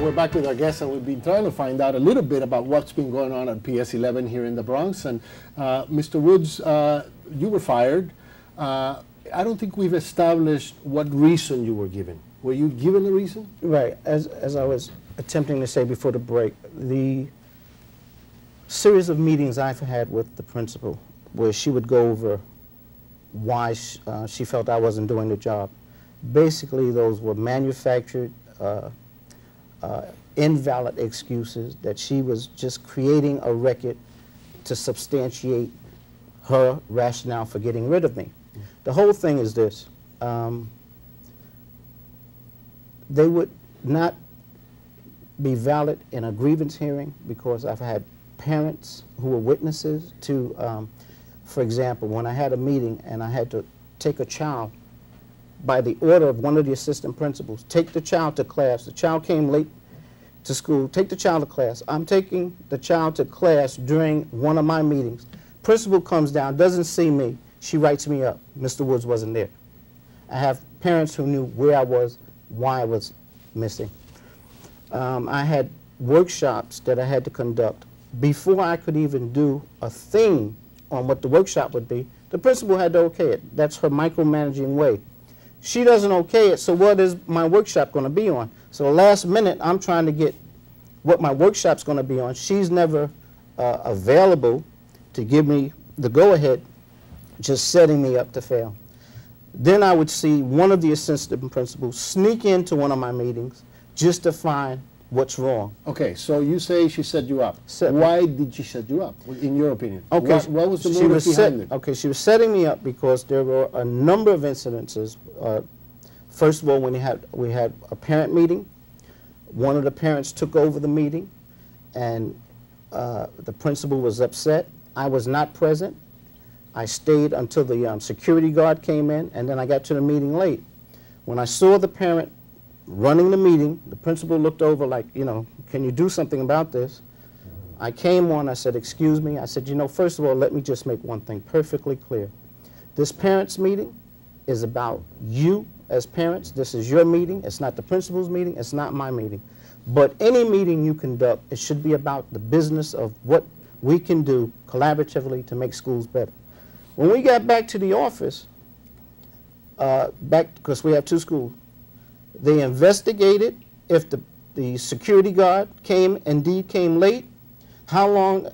We're back with our guests, and we've been trying to find out a little bit about what's been going on at PS 11 here in the Bronx. And Mr. Woods, you were fired. I don't think we've established what reason you were given. Were you given a reason? Right. As I was attempting to say before the break, the series of meetings I've had with the principal, where she would go over why she felt I wasn't doing the job, basically those were manufactured, invalid excuses that she was just creating a record to substantiate her rationale for getting rid of me. The whole thing is this. They would not be valid in a grievance hearing because I've had parents who were witnesses to, for example, when I had a meeting and I had to take a child by the order of one of the assistant principals, take the child to class. The child came late to school, take the child to class. I'm taking the child to class during one of my meetings. Principal comes down, doesn't see me. She writes me up. Mr. Woods wasn't there. I have parents who knew where I was, why I was missing. I had workshops that I had to conduct. Before I could even do a thing on what the workshop would be, the principal had to okay it. That's her micromanaging way. She doesn't okay it, so what is my workshop going to be on? So last minute, I'm trying to get what my workshop's going to be on. She's never available to give me the go-ahead, just setting me up to fail. Then I would see one of the assistant principals sneak into one of my meetings just to find what's wrong. Okay, so you say she set you up. Why did she set you up, in your opinion? Okay, what was the motive behind it? Okay, she was setting me up because there were a number of incidences. First of all, when we had a parent meeting, one of the parents took over the meeting, and the principal was upset. I was not present. I stayed until the security guard came in, and then I got to the meeting late. When I saw the parent running the meeting, the principal looked over like, you know, can you do something about this? I came on, I said, excuse me. I said, you know, first of all, let me just make one thing perfectly clear. This parents' meeting is about you as parents. This is your meeting. It's not the principal's meeting. It's not my meeting. But any meeting you conduct, it should be about the business of what we can do collaboratively to make schools better. When we got back to the office, because we have two schools, they investigated if the security guard indeed came late, how long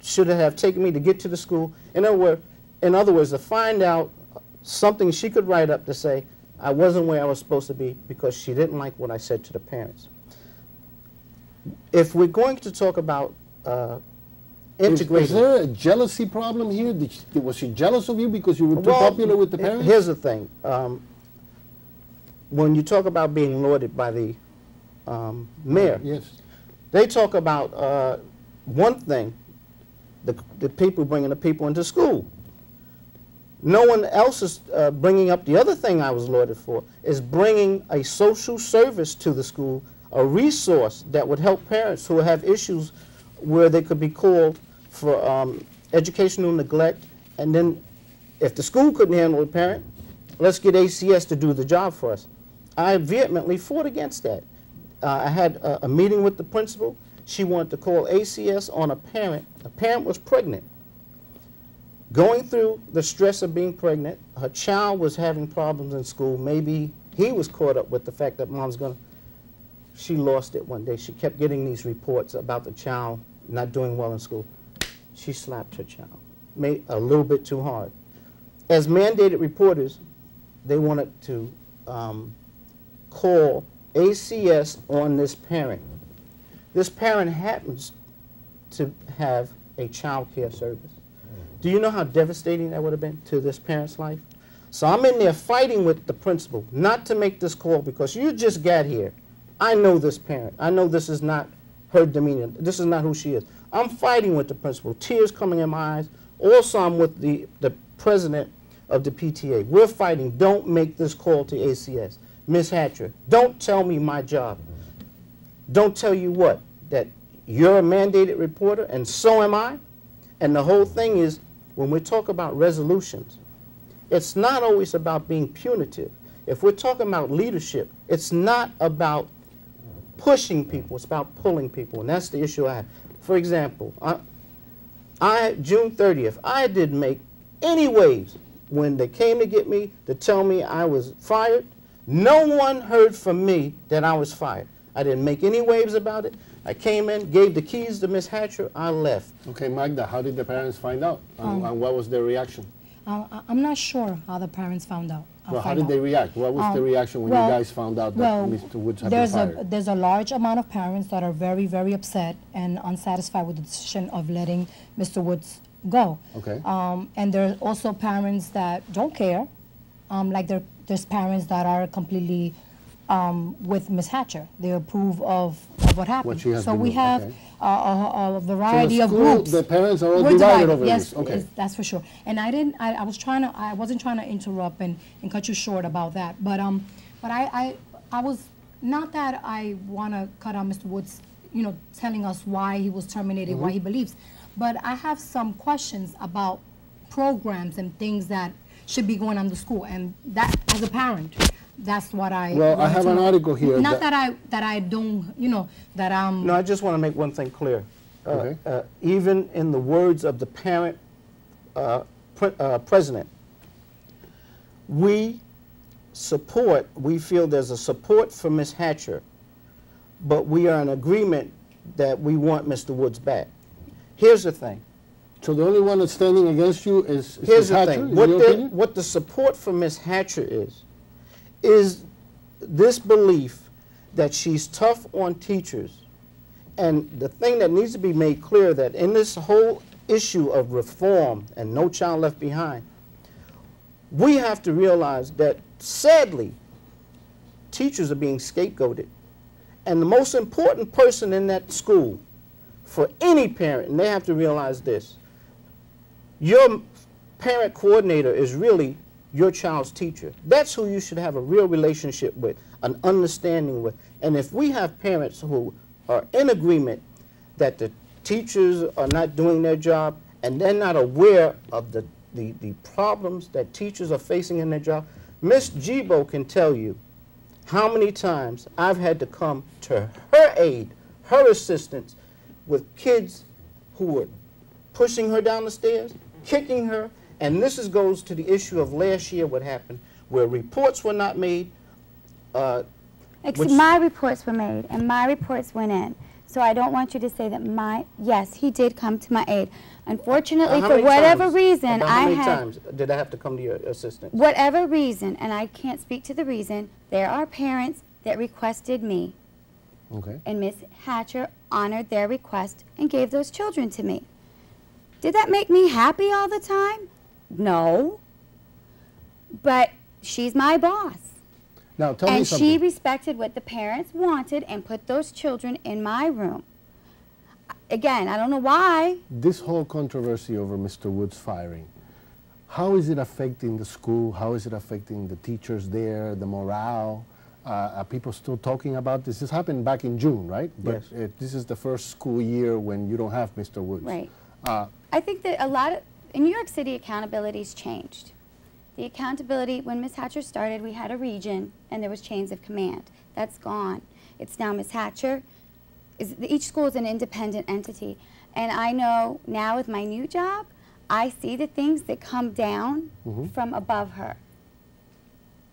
should it have taken me to get to the school. In other words, to find out something she could write up to say, I wasn't where I was supposed to be because she didn't like what I said to the parents. If we're going to talk about integration. Is there a jealousy problem here? Was she jealous of you because you were too popular with the parents? Here's the thing. When you talk about being lauded by the mayor, yes, they talk about one thing, the people bringing the people into school. No one else is bringing up the other thing I was lauded for, is bringing a social service to the school, a resource that would help parents who have issues where they could be called for educational neglect, and then if the school couldn't handle the parent, let's get ACS to do the job for us. I vehemently fought against that. I had a meeting with the principal. She wanted to call ACS on a parent. A parent was pregnant. Going through the stress of being pregnant, her child was having problems in school. Maybe he was caught up with the fact that mom's gonna, she lost it one day. She kept getting these reports about the child not doing well in school. She slapped her child, made a little bit too hard. As mandated reporters, they wanted to call ACS on this parent. This parent happens to have a child care service. Do you know how devastating that would have been to this parent's life? So I'm in there fighting with the principal not to make this call because you just got here. I know this parent. I know this is not her demeanor. This is not who she is. I'm fighting with the principal, tears coming in my eyes. Also, I'm with the president of the PTA. We're fighting. Don't make this call to ACS. Ms. Hatcher, don't tell me my job. Don't tell you what? That you're a mandated reporter and so am I? And the whole thing is, when we talk about resolutions, it's not always about being punitive. If we're talking about leadership, it's not about pushing people. It's about pulling people, and that's the issue I have. For example, June 30th, I didn't make any waves when they came to get me to tell me I was fired. No one heard from me that I was fired. I didn't make any waves about it. I came in, gave the keys to Miss Hatcher, I left. Okay, Magda, how did the parents find out? And what was their reaction? I'm not sure how the parents found out. Well, how did they react? What was the reaction when you guys found out that Mr. Woods had been fired? There's a large amount of parents that are very, very upset and unsatisfied with the decision of letting Mr. Woods go. Okay. And there are also parents that don't care. Like there's parents that are completely with Ms. Hatcher. They approve of what happened. What she has so been we doing, have okay. A variety so of groups. The parents are all We're divided over yes, this. Okay. Yes, that's for sure. And I wasn't trying to interrupt and cut you short about that. But I was, not that I want to cut out Mr. Woods, telling us why he was terminated, why he believes, but I have some questions about programs and things that should be going on in the school, and that, as a parent, that's what I. Well, I have an article here. Not that I don't, that I'm. No, I just want to make one thing clear. Okay. Even in the words of the parent president, we feel there's a support for Ms. Hatcher, but we are in agreement that we want Mr. Woods back. Here's the thing. So the only one that's standing against you is Here's Ms. the Hatcher, thing. in your opinion? What the support for Ms. Hatcher is this belief that she's tough on teachers. And the thing that needs to be made clear, that in this whole issue of reform and No Child Left Behind, we have to realize that, sadly, teachers are being scapegoated. And the most important person in that school, for any parent, and they have to realize this, your parent coordinator is really your child's teacher. That's who you should have a real relationship with, an understanding with. And if we have parents who are in agreement that the teachers are not doing their job and they're not aware of the problems that teachers are facing in their job, Miss Gibo can tell you how many times I've had to come to her aid, her assistance, with kids who were pushing her down the stairs, kicking her, and this goes to the issue of last year, what happened, where reports were not made. My reports were made, and my reports went in. So I don't want you to say that yes, he did come to my aid. Unfortunately, for whatever reason, how many times did I have to come to your assistance? Whatever reason, and I can't speak to the reason, there are parents that requested me. Okay. And Ms. Hatcher honored their request and gave those children to me. Did that make me happy all the time? No. But she's my boss. Now, tell me something. And she respected what the parents wanted and put those children in my room. Again, I don't know why. This whole controversy over Mr. Woods' firing, how is it affecting the school? How is it affecting the teachers there, the morale? Are people still talking about this? This happened back in June, right? But yes. This is the first school year when you don't have Mr. Woods. Right. I think that in New York City, accountability's changed. The accountability, when Ms. Hatcher started, we had a region and there was chains of command. That's gone. It's now Ms. Hatcher. Each school is an independent entity. And I know now with my new job, I see the things that come down from above her.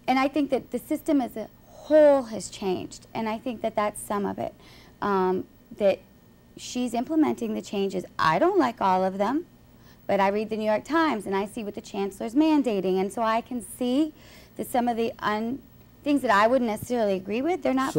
And I think that the system as a whole has changed. And I think that that's some of it. That she's implementing the changes. I don't like all of them. But I read the New York Times and I see what the chancellor's mandating, and so I can see that some of the things that I wouldn't necessarily agree with, they're not